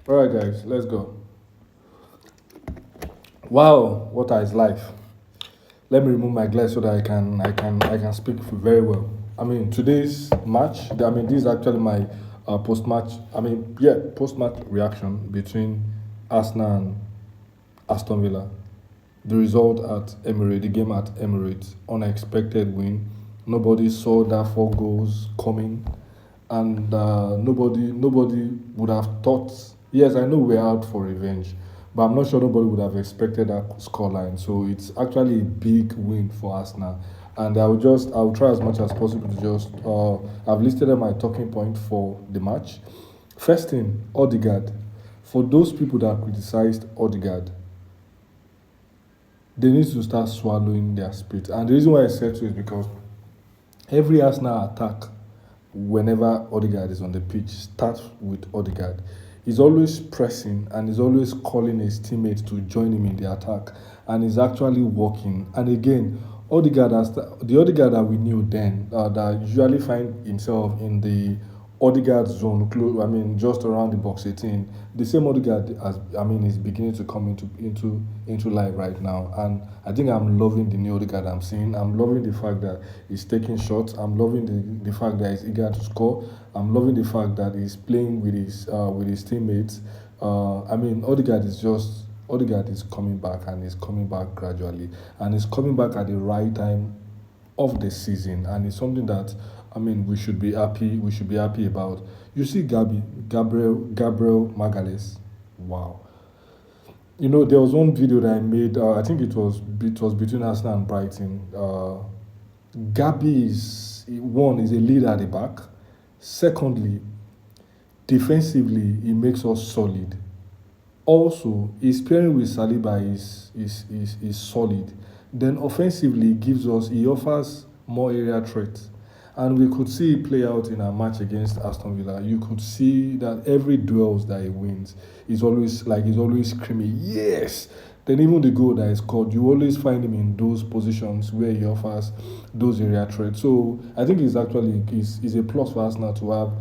All right, guys, let's go. Wow, what is life? Let me remove my glass so that I can speak very well. I mean, today's match. I mean, this is actually my post match. I mean, yeah, post match reaction between Arsenal and Aston Villa. The result at Emirates, the game at Emirates, unexpected win. Nobody saw that four goals coming, and nobody would have thought. Yes, I know we're out for revenge, but I'm not sure nobody would have expected that scoreline. So it's actually a big win for Arsenal, and I will try as much as possible to just I've listed my talking point for the match. First thing, Odegaard. For those people that criticized Odegaard, they need to start swallowing their spit. And the reason why I said so is because every Arsenal attack, whenever Odegaard is on the pitch, starts with Odegaard. He's always pressing and he's always calling his teammates to join him in the attack, and he's actually working. And again, Odegaard has the Odegaard that we knew then, that usually find himself in the Odegaard zone, I mean, just around the box 18. The same Odegaard, as I mean, is beginning to come into life right now, and I think I'm loving the new Odegaard I'm seeing. I'm loving the fact that he's taking shots. I'm loving the fact that he's eager to score. I'm loving the fact that he's playing with his teammates. I mean, Odegaard is coming back, and he's coming back gradually, and he's coming back at the right time of the season, and it's something that I mean we should be happy. We should be happy about. You see, Gabriel Magalhaes. Wow. You know, there was one video that I made. I think it was between Arsenal and Brighton. Gabby is one is a leader at the back. Secondly, defensively, he makes us solid. Also, his pairing with Saliba is solid. Then offensively, he offers more area threat. And we could see it play out in a match against Aston Villa. You could see that every duels that he wins he's always screaming, yes. Then even the goal that is scored, you always find him in those positions where he offers those area threats. So I think it's a plus for Arsenal to have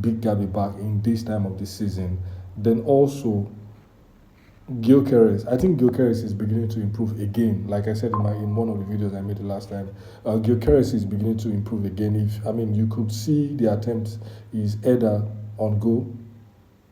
Big Gabby back in this time of the season. Then also Gyökeres. I think Gyökeres is beginning to improve again. Like I said in one of the videos I made the last time, Gyökeres is beginning to improve again. If I mean, you could see the attempt is header on goal,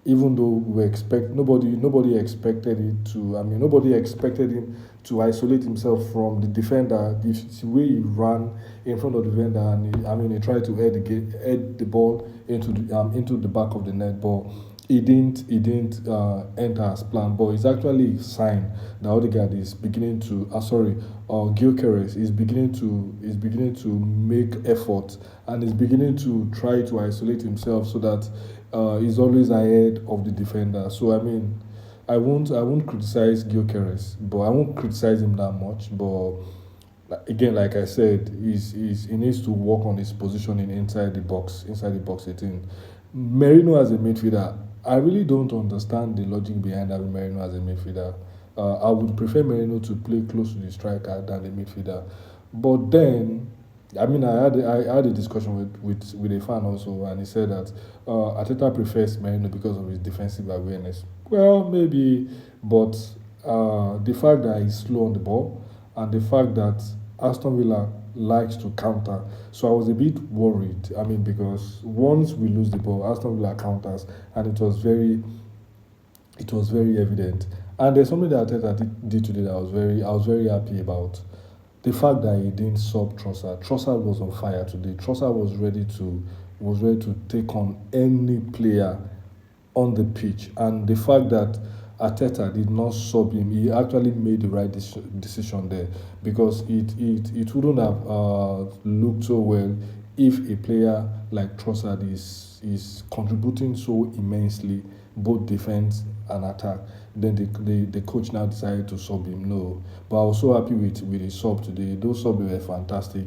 even though we expect nobody expected it to. I mean, nobody expected him to isolate himself from the defender. The way he ran in front of the defender, and he tried to head the ball into the back of the net, but he didn't enter as planned. But it's actually a sign that Odegaard is beginning to. Gyökeres is beginning to make effort, and is beginning to try to isolate himself so that he's always ahead of the defender. So I mean, I won't criticize Gyökeres, but I won't criticize him that much. But again, like I said, he needs to work on his positioning inside the box 18. Merino as a midfielder, I really don't understand the logic behind having Merino as a midfielder. I would prefer Merino to play close to the striker than the midfielder. But then, I mean, I had a discussion with a fan also, and he said that Ateta prefers Merino because of his defensive awareness. Well, maybe, but the fact that he's slow on the ball, and the fact that Aston Villa likes to counter. So I was a bit worried. I mean, because once we lose the ball, Aston Villa counters, and it was very evident. And there's something that Arteta did today that I was very happy about. The fact that he didn't sub Trossard. Trossard was on fire today. Trossard was ready to take on any player on the pitch, and the fact that Arteta did not sub him, he actually made the right decision there, because it wouldn't have looked so well if a player like Trossard is contributing so immensely, both defense and attack. Then the coach now decided to sub him. No, but I was so happy with his sub today. Those subs were fantastic.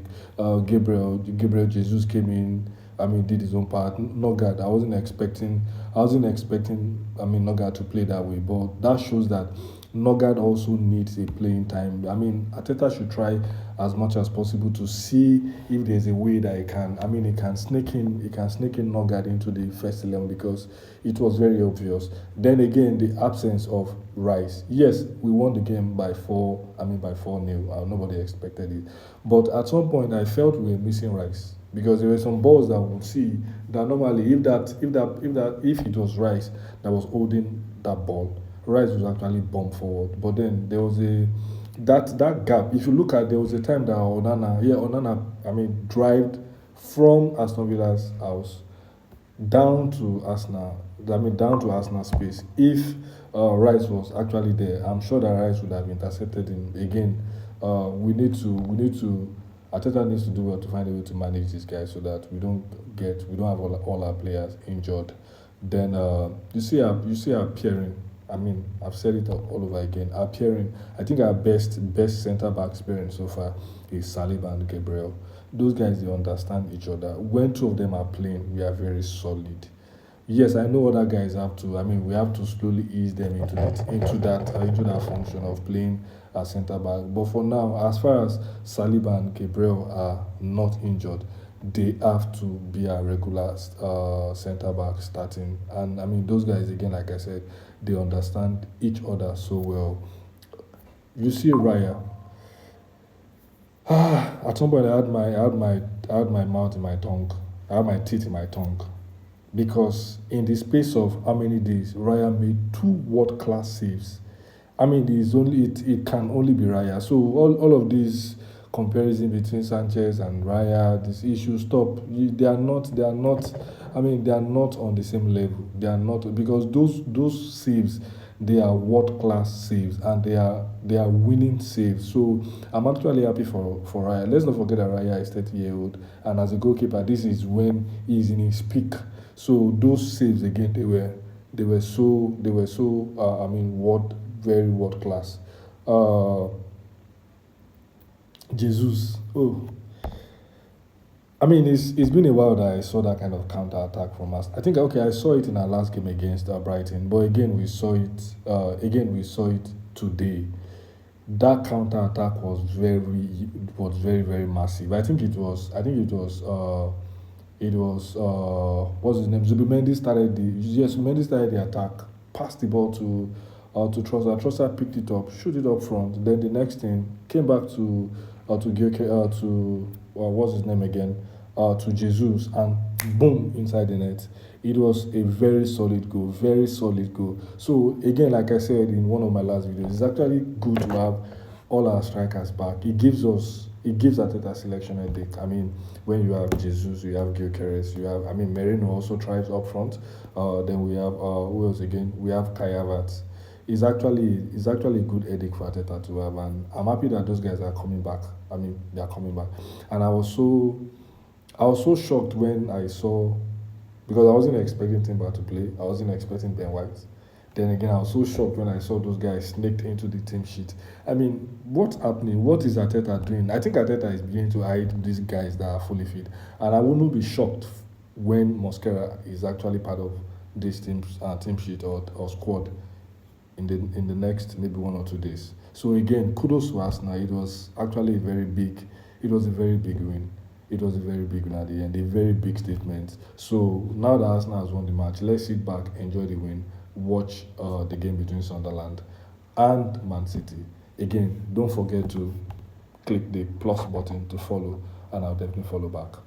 Gabriel Jesus came in. I mean, did his own part. Nogard, I wasn't expecting. I mean, Nogard to play that way, but that shows that Nogard also needs a playing time. I mean, Ateta should try as much as possible to see if there's a way that he can. I mean, he can sneak in Nogard into the first 11 because it was very obvious. Then again, the absence of Rice. Yes, we won the game by four. I mean, by 4-0. Nobody expected it, but at some point, I felt we were missing Rice because there were some balls that we would see that normally, if it was Rice that was holding that ball, Rice was actually bumped forward. But then there was a that gap. If you look at, there was a time that Onana, I mean, drived from Aston Villa's house down to Arsenal. I mean, down to Arsenal space. If Rice was actually there, I'm sure that Rice would have intercepted him. Again, we need to. Ateta needs to do well to find a way to manage this guy so that we don't have all our players injured. Then you see her appearing. I mean, I've said it all over again. Appearing, I think our best centre back experience so far is Saliba and Gabriel. Those guys, they understand each other. When two of them are playing, we are very solid. Yes, I know other guys have to. I mean, we have to slowly ease them into that function of playing as centre back. But for now, as far as Saliba and Gabriel are not injured, they have to be a regular centre back starting. And I mean, those guys again, like I said, they understand each other so well. You see, Raya. At some point, I had my mouth in my tongue. I had my teeth in my tongue because in the space of how many days, Raya made two world-class saves. I mean, it can only be Raya. So all of these comparison between Sanchez and Raya, this issue, stop. They are not. I mean, they are not on the same level. They are not because those saves, they are world class saves and they are winning saves. So I'm actually happy for Raya. Let's not forget that Raya is 30-year-old, and as a goalkeeper, this is when he's in his peak. So those saves again, they were so I mean, very world class. Uh, Jesus. Oh, I mean, it's been a while that I saw that kind of counter attack from us. I think okay, I saw it in our last game against Brighton, but again we saw it. Again we saw it today. That counter attack was very massive. I think it was what's his name? Zubimendi started the attack, passed the ball to Trossard. Trossard picked it up, shoot it up front. Then the next thing came back to what's his name again? To Jesus, and boom, inside the net. It was a very solid goal, very solid goal. So again, like I said in one of my last videos, it's actually good to have all our strikers back. It gives Ateta selection headache. I mean, when you have Jesus, you have Gyökeres, you have, I mean, Merino also thrives up front. Then we have who else again? We have Kai Havertz. It's actually a good headache for Ateta to have, and I'm happy that those guys are coming back. I mean, they are coming back, and I was so shocked when I saw, because I wasn't expecting Timber to play. I wasn't expecting Ben White. Then again, I was so shocked when I saw those guys sneaked into the team sheet. I mean, what's happening? What is Arteta doing? I think Arteta is beginning to hide these guys that are fully fit. And I wouldn't be shocked when Mosquera is actually part of this team sheet or squad in the next maybe 1 or 2 days. So again, kudos to Arsenal. It was a very big win. It was a very big win at the end, a very big statement. So now that Arsenal has won the match, let's sit back, enjoy the win, watch the game between Sunderland and Man City. Again, don't forget to click the plus button to follow, and I'll definitely follow back.